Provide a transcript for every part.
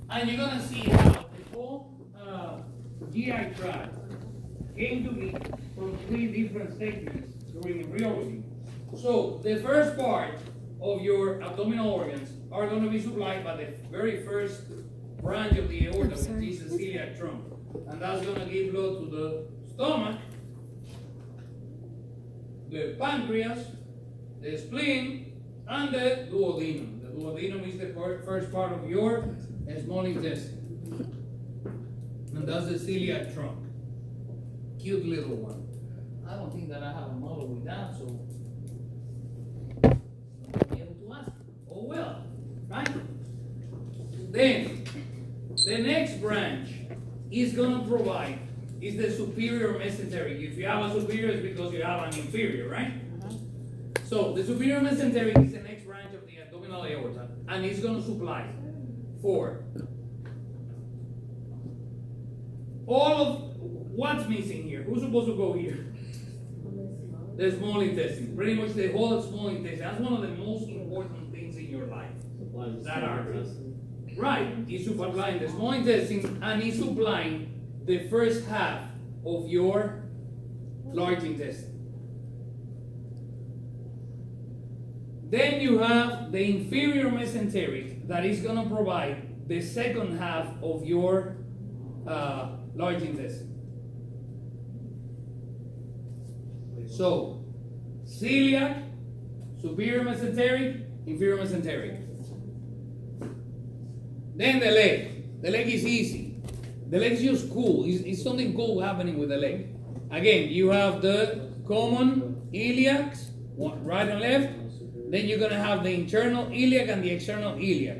And you're gonna see how the whole GI tract came to be from three different segments during embryology. So the first part of your abdominal organs are going to be supplied by the very first branch of the aorta, which is the celiac trunk. And that's going to give blood to the stomach, the pancreas, the spleen, and the duodenum. The duodenum is the first part of your small intestine. And that's the celiac trunk. Cute little one. I don't think that I have a model with that, so I'll be able to ask. Oh well, right? Then, the next branch is going to provide is the superior mesenteric. If you have a superior, it's because you have an inferior, right? So the superior mesenteric is the next branch of the abdominal aorta, and it's going to supply for all of what's missing here. Who's supposed to go here? The small intestine. Pretty much the whole small intestine. That's one of the most important things in your life. That artery. Right. It's supplying the small intestine, and it's supplying the first half of your large intestine. Then you have the inferior mesenteric that is going to provide the second half of your large intestine. So, celiac, superior mesenteric, inferior mesenteric. Then the leg. The leg is easy. The leg is just cool. It's something cool happening with the leg. Again, you have the common iliacs, right and left. Then you're going to have the internal iliac and the external iliac.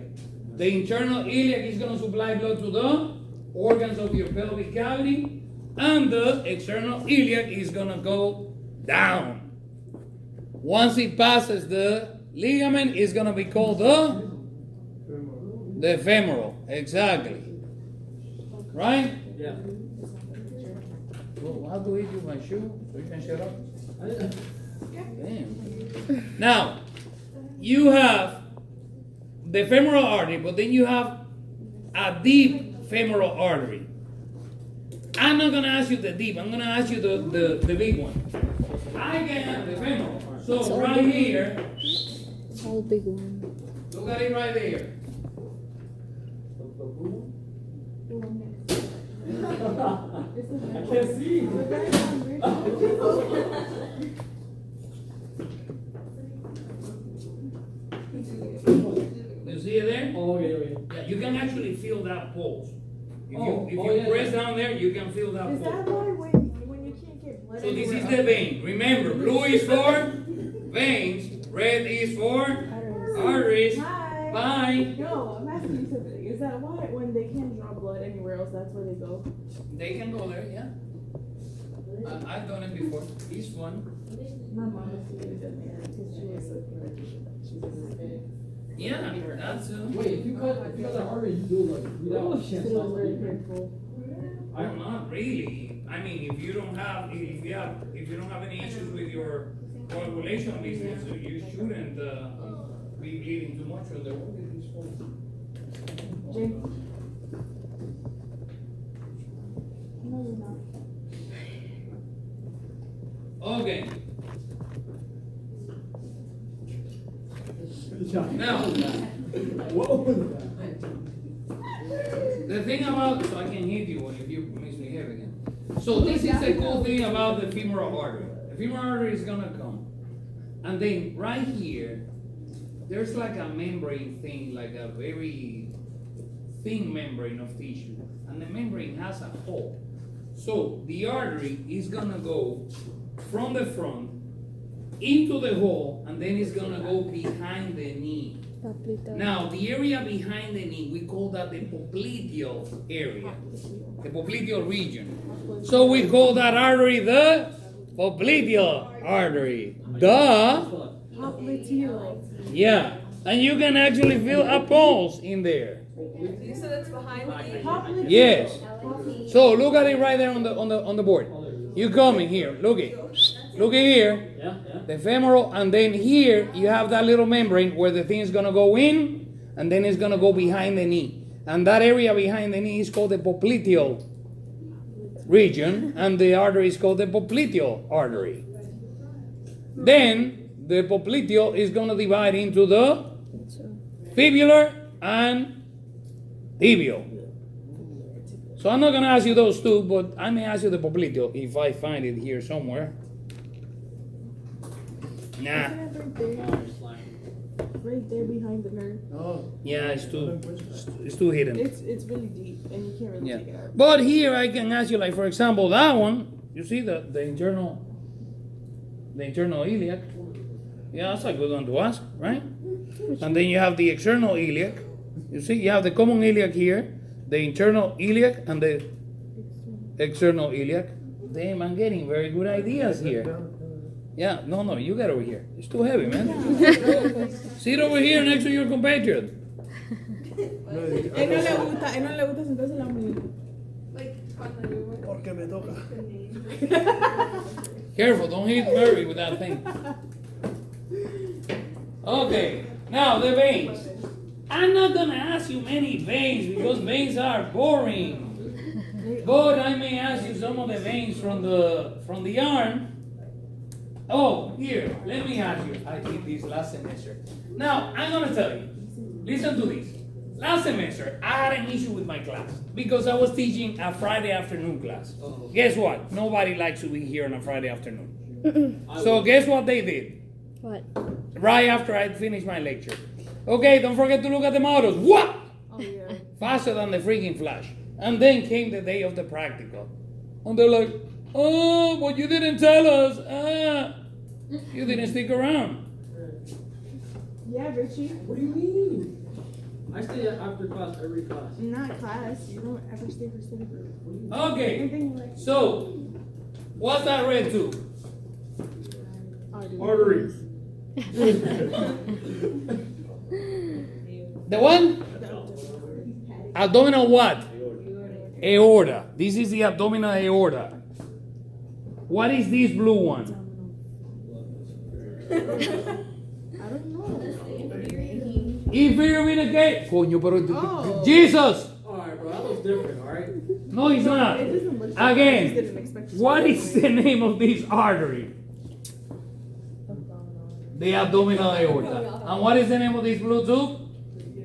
The internal iliac is going to supply blood to the organs of your pelvic cavity, and the external iliac is going to go down. Once it passes the ligament, it's going to be called the femoral. Exactly. Right? Yeah. Well, how do we do my shoe? So you can shut up? Damn. Now, you have the femoral artery, but then you have a deep femoral artery. I'm not going to ask you the deep. I'm going to ask you the big one. I can have the femoral. So right here, It's all big one. look at it right there. I can't see. You see it there? Oh, okay. Yeah, you can actually feel that pulse. If Oh, you yeah, press yeah. down there, you can feel that Is that pulse. why when you can't get blood So this is anywhere the vein. Remember, blue is for veins, red is for arteries. Hi. Bye. No, I'm asking you something. Is that why when they can't draw blood anywhere else, that's where they go? They can go there, yeah. I've done it before. This one. My mom used to do it in there because she was so good. She was Yeah, that's Wait, if you cut the artery, you do like without She was very painful. I'm not really. I mean, if you don't have any issues with your coagulation business, you shouldn't be bleeding too much or the organ is full. Jake? No, you're not. Okay. Now, what was that? The thing about, so I can hit you if you misbehave again. So this is the cool thing about the femoral artery. The femoral artery is gonna come, and then right here, there's like a membrane thing, like a very thin membrane of tissue, and the membrane has a hole. So the artery is gonna go from the front into the hole, and then it's gonna go behind the knee. Now, the area behind the knee, we call that the popliteal area, the popliteal region. So we call that artery the popliteal artery. Duh. Yeah, and you can actually feel a pulse in there. You said it's behind the knee? Yes. So look at it right there on the board. You come in here. Look it. Look at here. Yeah. The femoral, and then here you have that little membrane where the thing is gonna go in, and then it's gonna go behind the knee. And that area behind the knee is called the popliteal region, and the artery is called the popliteal artery. Then the popliteal is going to divide into the fibular and tibial. So I'm not going to ask you those two, but I may ask you the popliteal if I find it here somewhere. Nah. Right there behind the nerve. Yeah, it's too hidden. It's really deep and you can't really Yeah. take it out. But here I can ask you, like, for example, that one, you see the internal iliac? Yeah, that's a good one to ask, right? And then you have the external iliac. You see, you have the common iliac here, the internal iliac, and the external iliac. Damn, I'm getting very good ideas here. Yeah, no, you get over here. It's too heavy, man. Sit over here next to your compatriot. Él no le gusta sentarse en la muñeca. Porque me toca. Careful, don't hit Murray with that thing. Okay, now the veins. I'm not gonna ask you many veins because veins are boring. But I may ask you some of the veins from the arm. Oh, here, let me ask you. I did this last semester. Now, I'm gonna tell you. Listen to this. Last semester, I had an issue with my class because I was teaching a Friday afternoon class. Guess what? Nobody likes to be here on a Friday afternoon. So guess what they did? What? Right after I finished my lecture. Okay, don't forget to look at the models. What? Oh yeah. Faster than the freaking flash. And then came the day of the practical. And they're like, oh, but you didn't tell us. You didn't stick around. Yeah, Richie. What do you mean? I stay after class every class. Not class. You don't ever stay for study group. Okay, Anything like so what's that red tube? Arteries. The one? Abdominal what? Aorta. This is the abdominal aorta. What is this blue one? I don't know. Inferior vena cava. Coño, pero Oh. Jesus! Alright, bro, that looks different, alright? No, it's not. It doesn't look. I just Again, didn't expect it. what is the name of this artery? The abdominal aorta. And what is the name of this blue tube?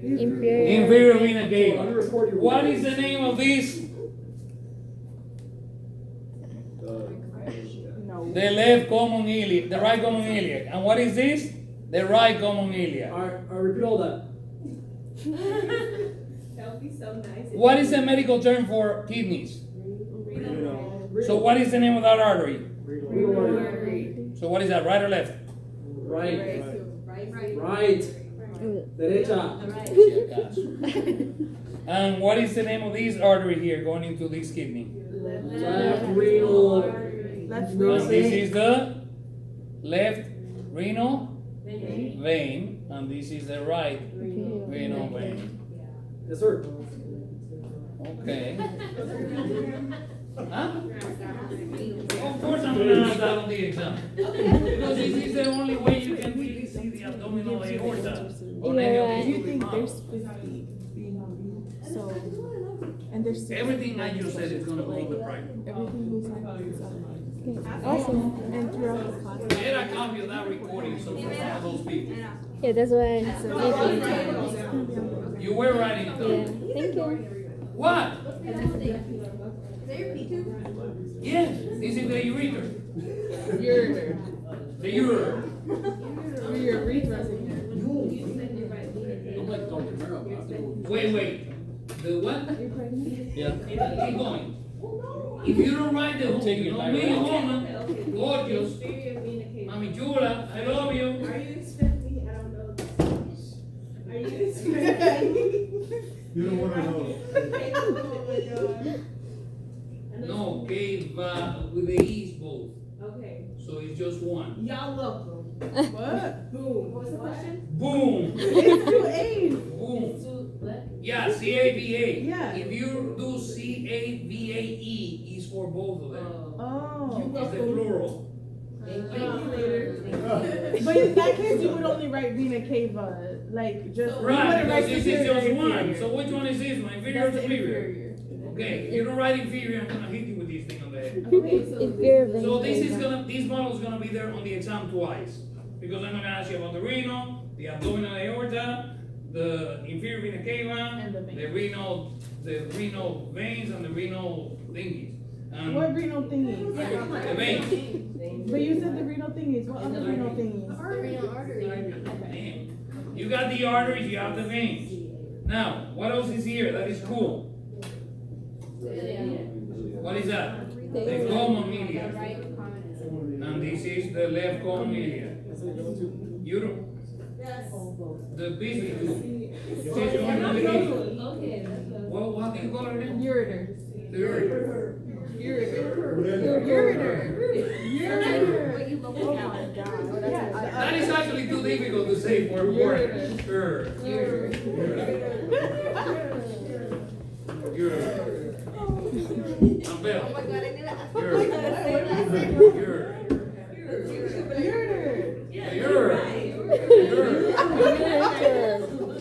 Inferior. Inferior vena cava. Unrecorded. What is the name of this? No. The left common iliac, the right common iliac. And what is this? The right common iliac. Alright, repeat all that. That would be so nice. What is the medical term for kidneys? So what is the name of that artery? So what is that, right or left? Right. Right. Right. Derecha. And what is the name of this artery here going into this kidney? Left renal. Left And renal this is the left renal vein, and this is the right renal vein. Yes, sir. Okay. Huh? Of course I'm gonna ask that on the exam. Because this is the only way you can really see the abdominal aorta. On any of Yeah. these Do you moving think there's models. 50 being so, and there's 60 Everything I just said is gonna go on the private. everything was like Okay. Awesome. and throughout the class. Get a copy of that recording so for some of those people. Yeah, that's why. You were writing it Yeah. down. Thank you. What? Is that your P tube? Yes, this is the ureter. Ureter. The ureter. Your urethra's in here. I'm like Dr. Mero. I have to go. Wait. The what? You're pregnant? Yeah. Keep going. If you don't write the Take it no, back. me, woman, gorgeous, Mami Chula, I love you. Are you expecting? I don't know. Are you expecting? You don't want to know. No, cave with the E's both. Okay. So it's just one. Y'all welcome. What? Boom. What was the question? Boom. It's 2 A's. Boom. To what? Yeah, CAVA. Yeah. If you do CAVAE, is for both of them. Oh. It's the plural. Thank you later. But in that case, you would only write vena cava. Like, just. we Right, wanna because write this is superior just or one. inferior. So which one is this? My inferior or That's the superior? inferior. Okay, if you don't write inferior, I'm gonna hit you with this thing on the head. Okay, so. Inferior vein So this is cava. gonna, this model is gonna be there on the exam twice. Because I'm gonna ask you about the renal, the abdominal aorta, the inferior vena cava, And the vein. the renal veins and the renal thingies. What renal thingies? The veins. But you said the renal thingies, what other renal thingies? Damn. You got the arteries, you have the veins. Now, what else is here that is cool? What is that? The common media. And this is the left common media. Uterus. The business tube. This is one of the key. Well, what do you call it again? Ureter. The ureter. Oh my god. That is actually too difficult to say for a word. Sure. Abel.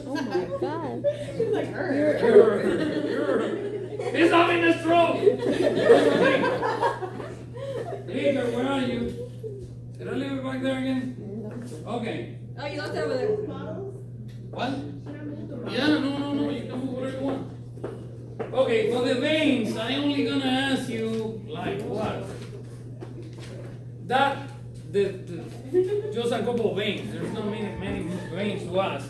Oh my god. He's having a stroke. Peter, where are you? Did I leave it back there again? Okay. Oh, you left it over there. What? Yeah, no, you can move whatever you want. Okay, for the veins, I'm only gonna ask you, like what? That, just a couple of veins, there's not many veins to ask.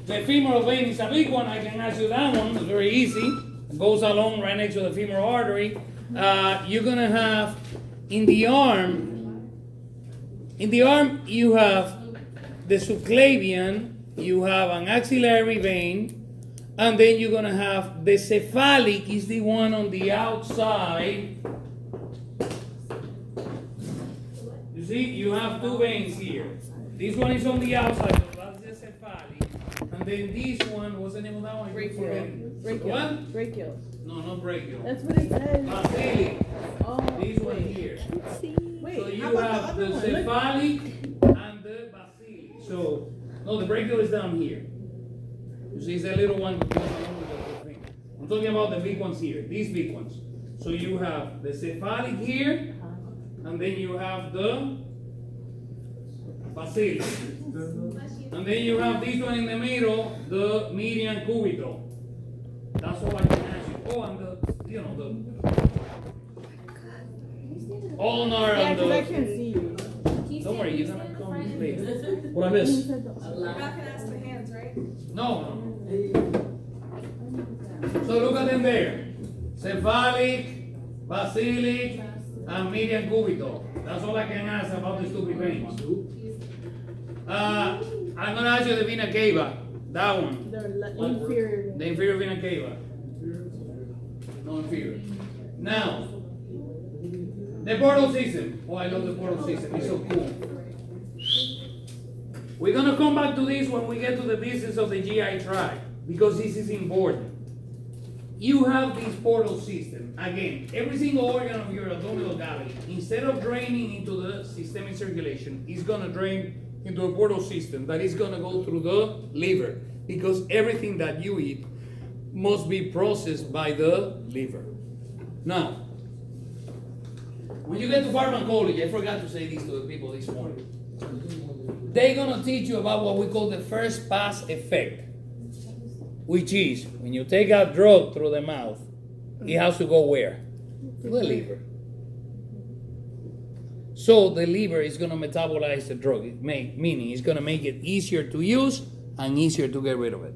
The femoral vein is a big one, I can ask you that one, it's very easy. It goes along right next to the femoral artery. You're gonna have, in the arm you have the subclavian, you have an axillary vein, and then you're gonna have the cephalic is the one on the outside. You see, you have two veins here. This one is on the outside, so that's the cephalic. And then this one, what's the name of that one? Brachial. What? Brachial. No, not brachial. That's what it says. Basilic. Oh, This one wait. here. Wait, So how you about have the the other one? cephalic and the basilic. So, no, the brachial is down here. You see, it's a little one. I'm talking about the big ones here, these big ones. So you have the cephalic here, and then you have the basilic. And then you have this one in the middle, the median cubital. That's all I can ask you. Oh, and the ulnar Yeah, and because I the. can't see you. Don't worry, you're gonna come later. What I miss? You're not gonna ask the hands, right? No. So look at them there. Cephalic, basilic, and median cubital. That's all I can ask about the stupid veins. I'm gonna ask you the vena cava. That one. The inferior. The inferior vena cava. No inferior. Now, the portal system. Oh, I love the portal system. It's so cool. We're gonna come back to this when we get to the business of the GI tract, because this is important. You have this portal system. Again, every single organ of your abdominal cavity, instead of draining into the systemic circulation, is gonna drain into a portal system that is gonna go through the liver, because everything that you eat must be processed by the liver. Now, when you get to pharmacology, I forgot to say this to the people this morning. They're gonna teach you about what we call the first pass effect, which is when you take a drug through the mouth, it has to go where? To the liver. So the liver is gonna metabolize the drug, meaning it's gonna make it easier to use and easier to get rid of it.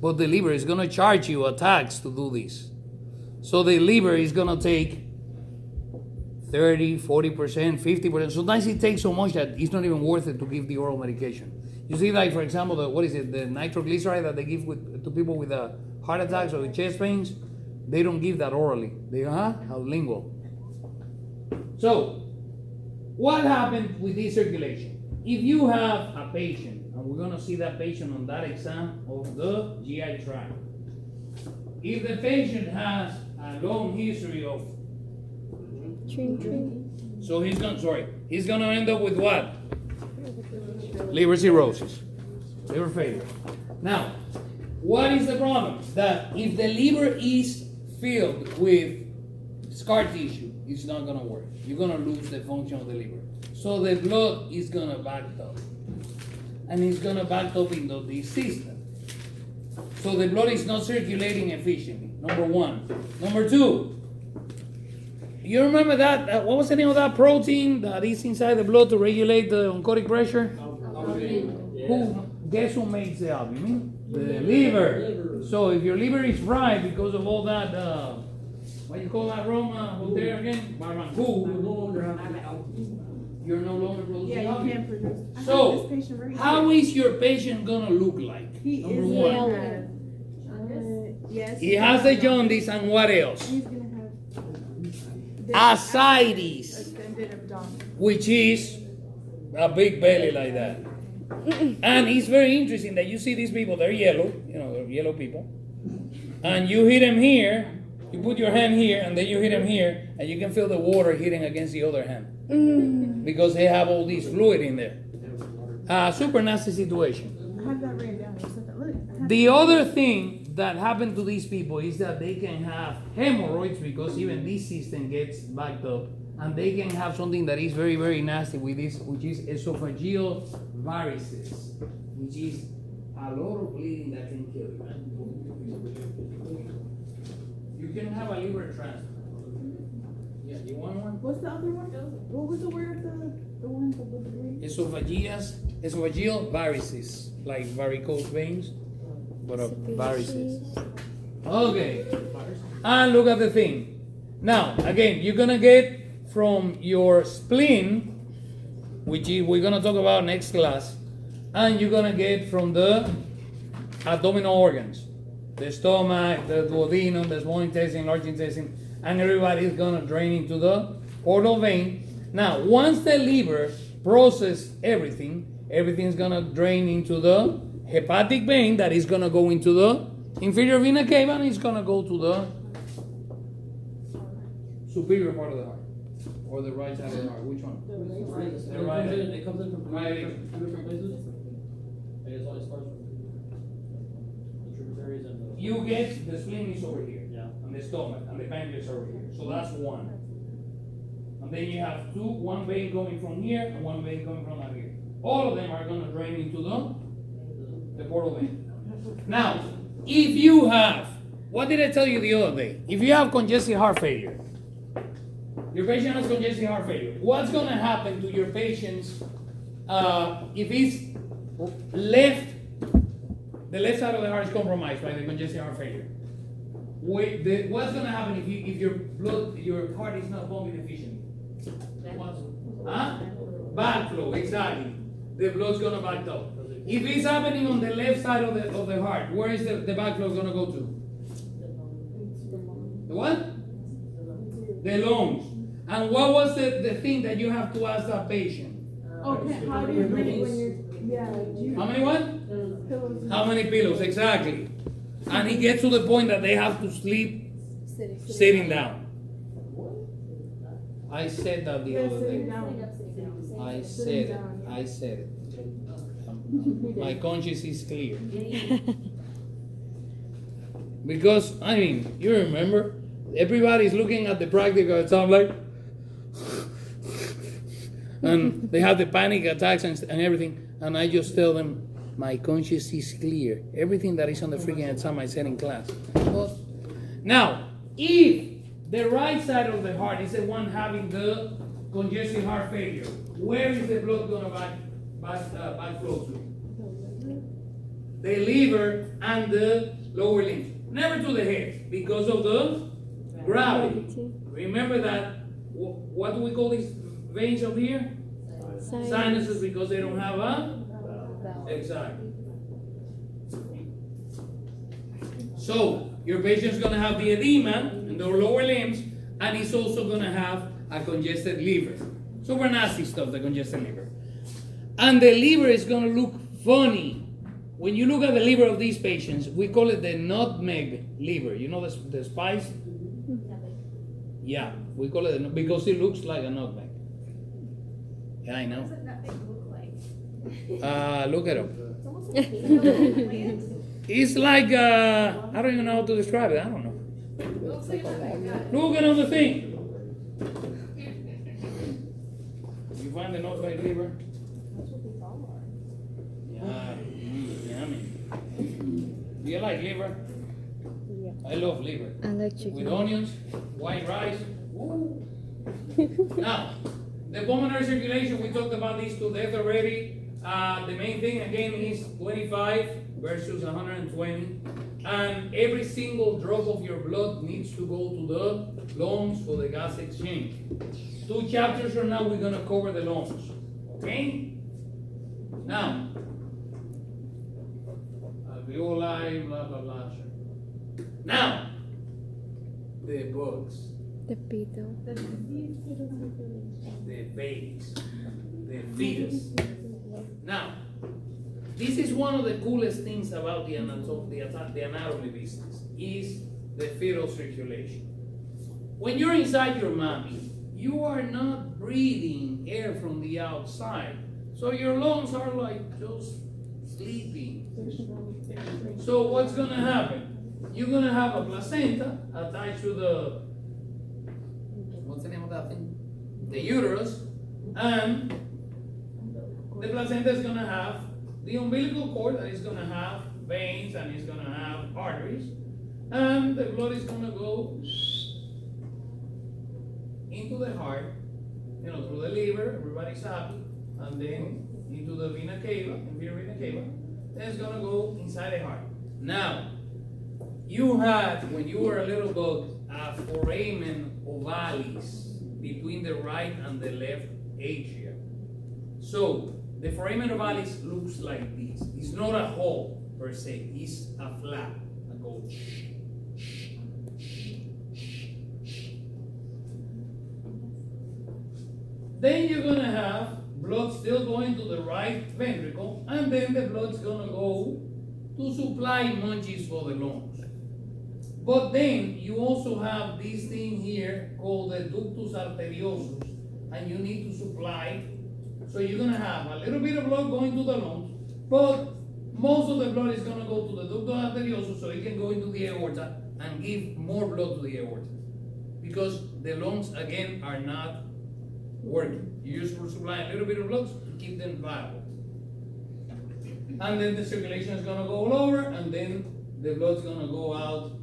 But the liver is gonna charge you a tax to do this. So the liver is gonna take 30, 40%, 50%. Sometimes it takes so much that it's not even worth it to give the oral medication. You see, like, for example, the nitroglyceride that they give to people with heart attacks or with chest pains, they don't give that orally. They lingual. So, what happened with this circulation? If you have a patient, and we're going to see that patient on that exam of the GI tract, if the patient has a long history of, so he's going to end up with what? Liver cirrhosis. liver failure. Now, what is the problem? That if the liver is filled with scar tissue, it's not gonna work. You're gonna lose the function of the liver. So the blood is gonna back up. And it's gonna back up into this system. So the blood is not circulating efficiently, number one. Number two, you remember that, what was the name of that protein that is inside the blood to regulate the oncotic pressure? Guess who makes the albumin? The liver. So if your liver is fried because of all that, what do you call that, Roma, Voltaire again? Barrancourt. You're no longer producing Yeah, you albumin. can't produce. I have So, this patient right how here. is your patient gonna look like? He Number is one. gonna have, yes. He has the jaundice, and what else? He's gonna have Ascites, extended abdomen. which is a big belly like that. And it's very interesting that you see these people, they're yellow, they're yellow people. And you hit them here, you put your hand here, and then you hit them here, and you can feel the water hitting against the other hand. Because they have all this fluid in there. Super nasty situation. I have that written down. Look, I have The other thing that happened to these people is that they can have hemorrhoids because even this system gets backed up, and they can have something that is very, very nasty with this, which is esophageal varices, which is a lot of bleeding that can kill you. You can have a liver transplant. Yeah, you want one? What's the other one? What was the word of the one with the green? Esophageal varices, like varicose veins, but of varices. Okay. And look at the thing. Now, again, you're gonna get from your spleen, which we're gonna talk about next class, and you're gonna get from the abdominal organs, the stomach, the duodenum, the small intestine, large intestine, and everybody is gonna drain into the portal vein. Now, once the liver processes everything, everything's gonna drain into the hepatic vein that is gonna go into the inferior vena cava, and it's gonna go to the superior part of the heart, or the right side of the heart. Which one? The right. It comes in from Right. two different places. I guess it starts from the tributaries and the. You get the spleen is over here, Yeah. and the stomach, and the pancreas over here. So that's one. And then you have two, one vein coming from here, and one vein coming from out here. All of them are gonna drain into the portal vein. Now, if you have, what did I tell you the other day? If you have congestive heart failure, your patient has congestive heart failure, what's gonna happen to your patients if he's left, the left side of the heart is compromised by the congestive heart failure? What's gonna happen if your heart is not pumping efficiently? Backflow, exactly. The blood's gonna back up. If it's happening on the left side of the heart, where is the backflow gonna go to? The what? The lungs. And what was the thing that you have to ask that patient? Okay, how do you breathe when you're, do you How many what? pillows? How many pillows? Exactly. And he gets to the point that they have to sleep sitting down. I said that the Yeah, other sitting day. down. I said Sitting it. down, yeah. I said it. My conscience is clear. Because, I mean, you remember, everybody's looking at the practical exam like, and they have the panic attacks and everything, and I just tell them, my conscience is clear. Everything that is on the freaking exam I said in class. Now, if the right side of the heart is the one having the congestive heart failure, where is the blood going to backflow to? The liver and the lower limbs. Never to the head, because of the gravity. Remember that, what do we call these veins up here? Sinuses, because they don't have a? Exactly. So, your patient's going to have the edema in the lower limbs, and he's also going to have a congested liver. Super nasty stuff, the congested liver. And the liver is going to look funny. When you look at the liver of these patients, we call it the nutmeg liver. You know the spice? Yeah, we call it because it looks like a nutmeg. Yeah, I know. What does that thing look like? Look at him. It's like, I don't even know how to describe it. I don't know. Look at the thing. You find the notes by liver? Yeah, yummy. Do you like liver? Yeah. I love liver. I like With chicken. onions, white rice. Woo. Now, the pulmonary circulation, we talked about these to death already. The main thing again is 25 versus 120. And every single drop of your blood needs to go to the lungs for the gas exchange. 2 chapters from now, we're gonna cover the lungs. Okay? Now, alveoli, blah, blah, blah. Sure. Now, the bugs, The beetle. the babies, the fetus. Now, this is one of the coolest things about the anatomy business, is the fetal circulation. When you're inside your mommy, you are not breathing air from the outside. So your lungs are like just sleeping. So what's gonna happen? You're gonna have a placenta attached to the, what's the name of that thing? The uterus, and the placenta is gonna have the umbilical cord that is gonna have veins and it's gonna have arteries, and the blood is gonna go into the heart, through the liver, everybody's happy, and then into the vena cava, inferior vena cava, then it's gonna go inside the heart. Now, you had, when you were a little bug, a foramen ovalis between the right and the left atria. So, the foramen ovalis looks like this. It's not a hole per se, it's a flap that goes shh. Then you're gonna have blood still going to the right ventricle, and then the blood's gonna go to supply munchies for the lungs. But then you also have this thing here called the ductus arteriosus, and you need to supply. So you're gonna have a little bit of blood going to the lungs, but most of the blood is gonna go to the ductus arteriosus, so it can go into the aorta and give more blood to the aorta, because the lungs again are not working. You just supply a little bit of blood to keep them viable. And then the circulation is gonna go all over, and then the blood's gonna go out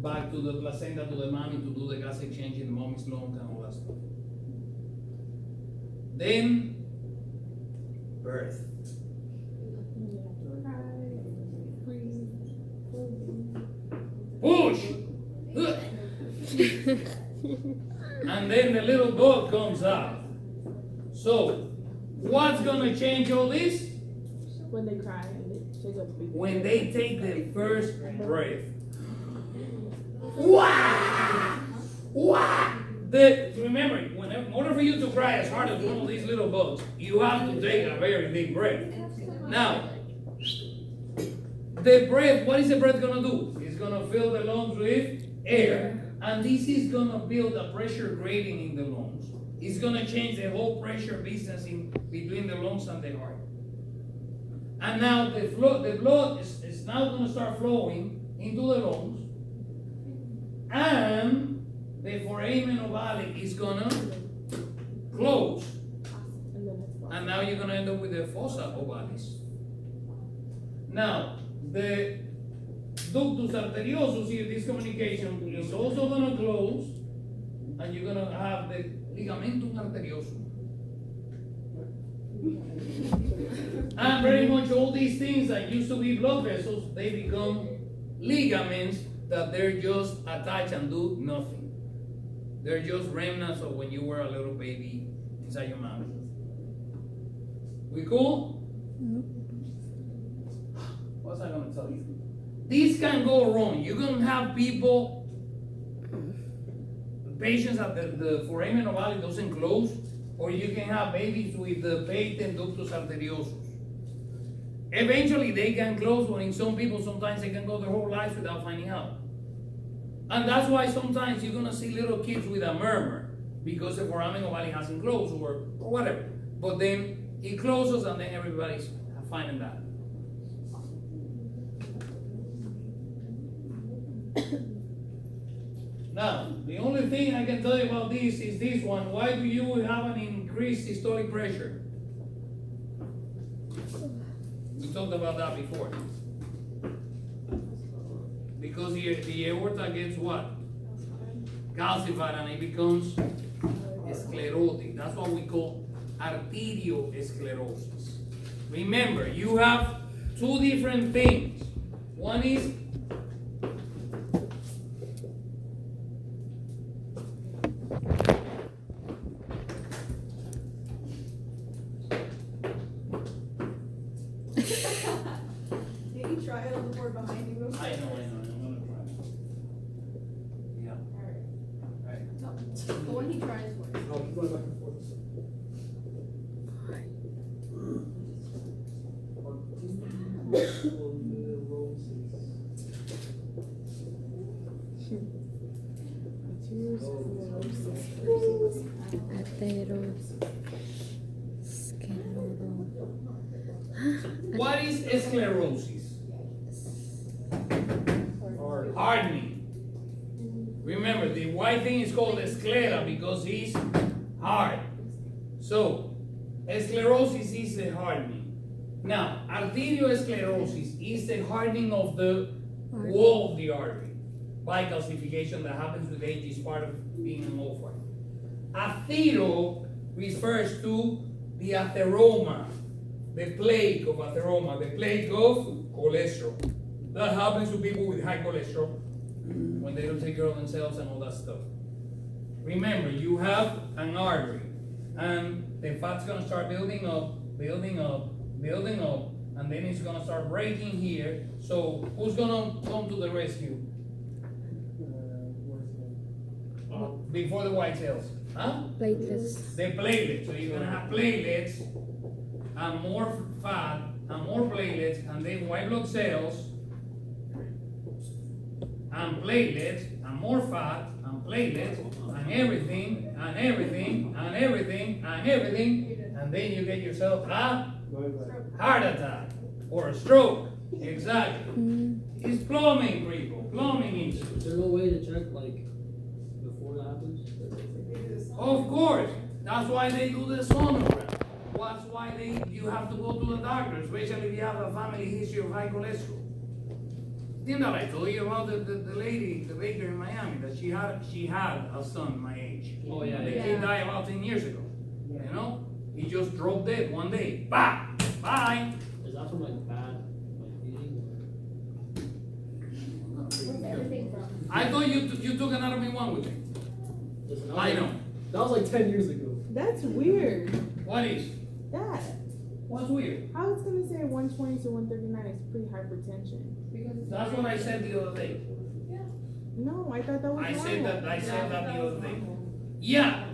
back to the placenta, to the mommy, to do the gas exchange in the mommy's lungs and all that stuff. Then, birth. Push! And then the little bug comes out. So, what's gonna change all this? When they cry and they take up big. When they take the first breath. Wah! Wah! Remember, in order for you to cry as hard as one of these little bugs, you have to take a very big breath. Now, the breath, what is the breath gonna do? It's gonna fill the lungs with air, and this is gonna build a pressure gradient in the lungs. It's gonna change the whole pressure business in between the lungs and the heart. And now the blood is now gonna start flowing into the lungs, and the foramen ovale is gonna close. And now you're gonna end up with the fossa ovalis. Now, the ductus arteriosus here, this communication is also gonna close, and you're gonna have the ligamentum arteriosum. And very much all these things that used to be blood vessels, they become ligaments that they're just attached and do nothing. They're just remnants of when you were a little baby inside your mouth. We cool? What's I gonna tell you? This can go wrong. You're gonna have people, patients that the foramen ovale doesn't close, or you can have babies with the patent ductus arteriosus. Eventually they can close, but in some people sometimes they can go their whole lives without finding out. And that's why sometimes you're gonna see little kids with a murmur because the foramen ovale hasn't closed or whatever. But then It closes and then everybody's fine and that. Now, the only thing I can tell you about this is this one. Why do you have an increased systolic pressure? We talked about that before. Because the aorta gets what? Calcified and it becomes sclerotic. That's what we call arteriosclerosis. Remember, you have two different things. One is Did you try it on the board behind you? I know, I'm gonna try. Yeah. Right. The one he tries for. I'll keep going back and forth. What is sclerosis? Hardening. Remember, the white thing is called sclera because it's hard. So, sclerosis is the hardening. Now, arteriosclerosis is the hardening of the wall of the artery by calcification that happens with age, is part of being an old one. Athero refers to the atheroma, the plague of atheroma, the plague of cholesterol. That happens to people with high cholesterol when they don't take care of themselves and all that stuff. Remember, you have an artery, and the fat's gonna start building up, and then it's gonna start breaking here. So who's gonna come to the rescue before the white cells? Huh? Platelets. The platelets. So you're gonna have platelets and more fat and more platelets, and then white blood cells and platelets and more fat and platelets and everything and everything and everything and everything, and then you get yourself a heart attack or a stroke. Exactly. It's plumbing, people. Plumbing issues. Is there no way to check, like, before that happens? Of course. That's why they do the sonogram. That's why you have to go to the doctor, especially if you have a family history of high cholesterol. Didn't I told you about the lady, the baker in Miami, that she had a son my age. Oh, yeah, The yeah. kid died about 10 years ago. You know? He just dropped dead one day. Bah! Bye! Is that from, like, bad, like, eating? Where's everything from? I thought you took anatomy 1 with me. Listen, I know. That was like 10 years ago. That's weird. What is? That. What's weird? I was gonna say 120 to 139 is pre-hypertension. That's what I said the other day. No, I thought that was I said normal. that the other day. Yeah.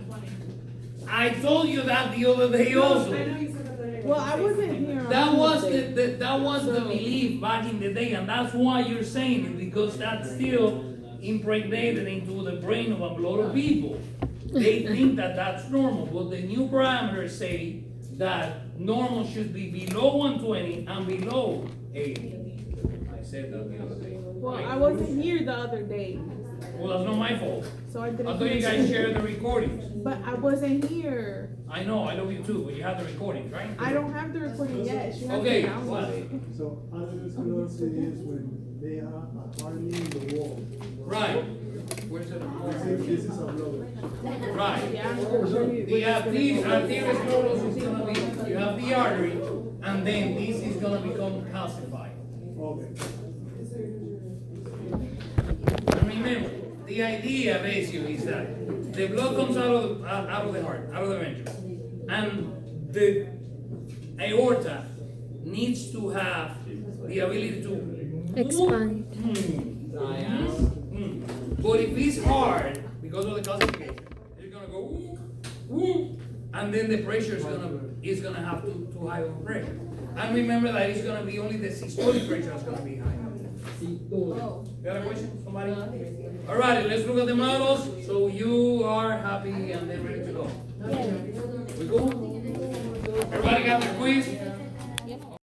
I told you that the other day also. I know you said that the other day. Well, I wasn't here. on That was Tuesday. that was the belief back in the day, and that's why you're saying it, because that's still impregnated into the brain of a lot of people. They think that that's normal, but the new parameters say that normal should be below 120 and below 80. I said that the other day. Well, Right? I wasn't here the other day, Well, that's not my fault. so I I didn't. thought you guys shared the recordings. But I wasn't here. I know, I love you too, but you have the recordings, right? I don't have the recording yet. She has Okay, to download what? it. So atherosclerosis is when they are hardening the wall. Right. Where's the This is a blood. Right. Yeah. The arteriosclerosis is gonna be, you have the artery, and then this is gonna become calcified. Okay. And remember, the idea basically is that the blood comes out of the heart, out of the ventricle, and the aorta needs to have the ability to Expand. But if it's hard because of the calcification, it's gonna go woo, and then the pressure is gonna have too high of a pressure. And remember that it's gonna be only the systolic pressure that's gonna be high. Oh. You got a question, somebody? Alright, let's look at the models. So you are happy and then ready to go. We go? Everybody got their quiz?